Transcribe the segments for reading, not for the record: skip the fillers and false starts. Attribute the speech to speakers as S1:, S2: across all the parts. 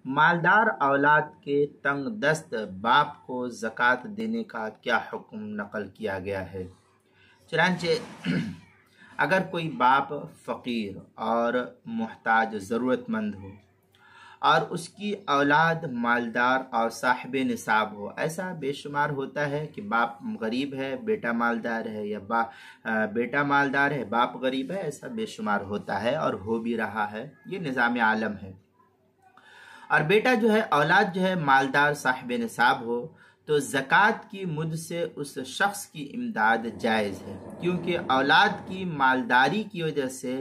S1: मालदार औलाद के तंग दस्त बाप को ज़कात देने का क्या हुक्म नकल किया गया है। चुनांचे अगर कोई बाप फ़कीर और मुहताज ज़रूरतमंद हो और उसकी औलाद मालदार और साहिब निसाब हो, ऐसा बेशुमार होता है कि बाप गरीब है बेटा मालदार है, या बेटा मालदार है बाप गरीब है, ऐसा बेशुमार होता है और हो भी रहा है। ये निज़ाम आलम है। और बेटा जो है, औलाद जो है मालदार साहिब निसाब हो तो ज़कात की मुद से उस शख्स की इमदाद जायज़ है, क्योंकि औलाद की मालदारी की वजह से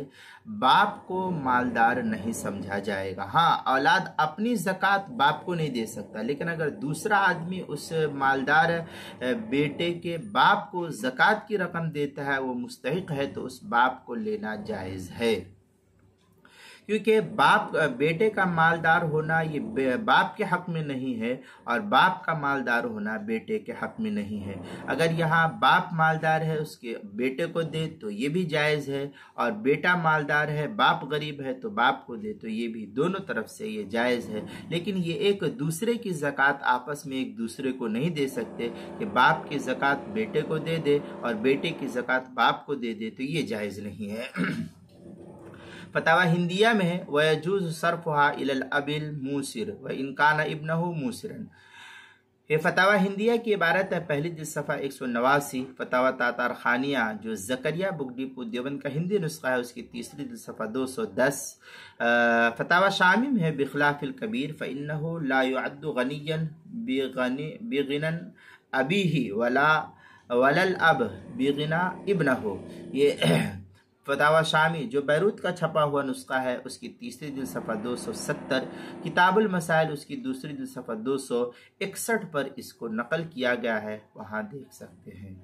S1: बाप को मालदार नहीं समझा जाएगा। हाँ, औलाद अपनी ज़कात बाप को नहीं दे सकता, लेकिन अगर दूसरा आदमी उस मालदार बेटे के बाप को ज़कात की रकम देता है, वो मुस्तहिक है, तो उस बाप को लेना जायज़ है। क्योंकि बाप बेटे का मालदार होना ये बाप के हक में नहीं है और बाप का मालदार होना बेटे के हक में नहीं है। अगर यहाँ बाप मालदार है उसके बेटे को दे तो ये भी जायज़ है, और बेटा मालदार है बाप गरीब है तो बाप को दे तो ये भी, दोनों तरफ से ये जायज़ है। लेकिन ये एक दूसरे की ज़कात आपस में एक दूसरे को नहीं दे सकते कि बाप की ज़कात बेटे को दे दे और बेटे की ज़कात बाप को दे दे, तो ये जायज़ नहीं है। फतावा हिंदिया में है वयजूज़ सरफ़ुहा इलल अबिल मूसिर व इनकाना इब्नहु मूसिरन। ये फतावा हिंदिया की इबारत है, पहली जिल्द सफ़ा 189। फतावा तातार खानिया जो ज़करिया बुक डिपो देवबंद का हिंदी नुस्खा है उसकी तीसरी जिल्द सफ़ा 210। फतावा शामी में है बिखिलाफ़िल कबीर फ़इन्नहु ला युअद्दु गनियन बिगिनन अबीही वलल अब बिगिना इब्नहु। ये फतावा शामी जो बैरूत का छपा हुआ नुस्खा है उसकी तीसरी जिल्द सफ़ा 270, किताबुल मसाइल उसकी दूसरी जिल्द सफ़ा 261 पर इसको नकल किया गया है, वहाँ देख सकते हैं।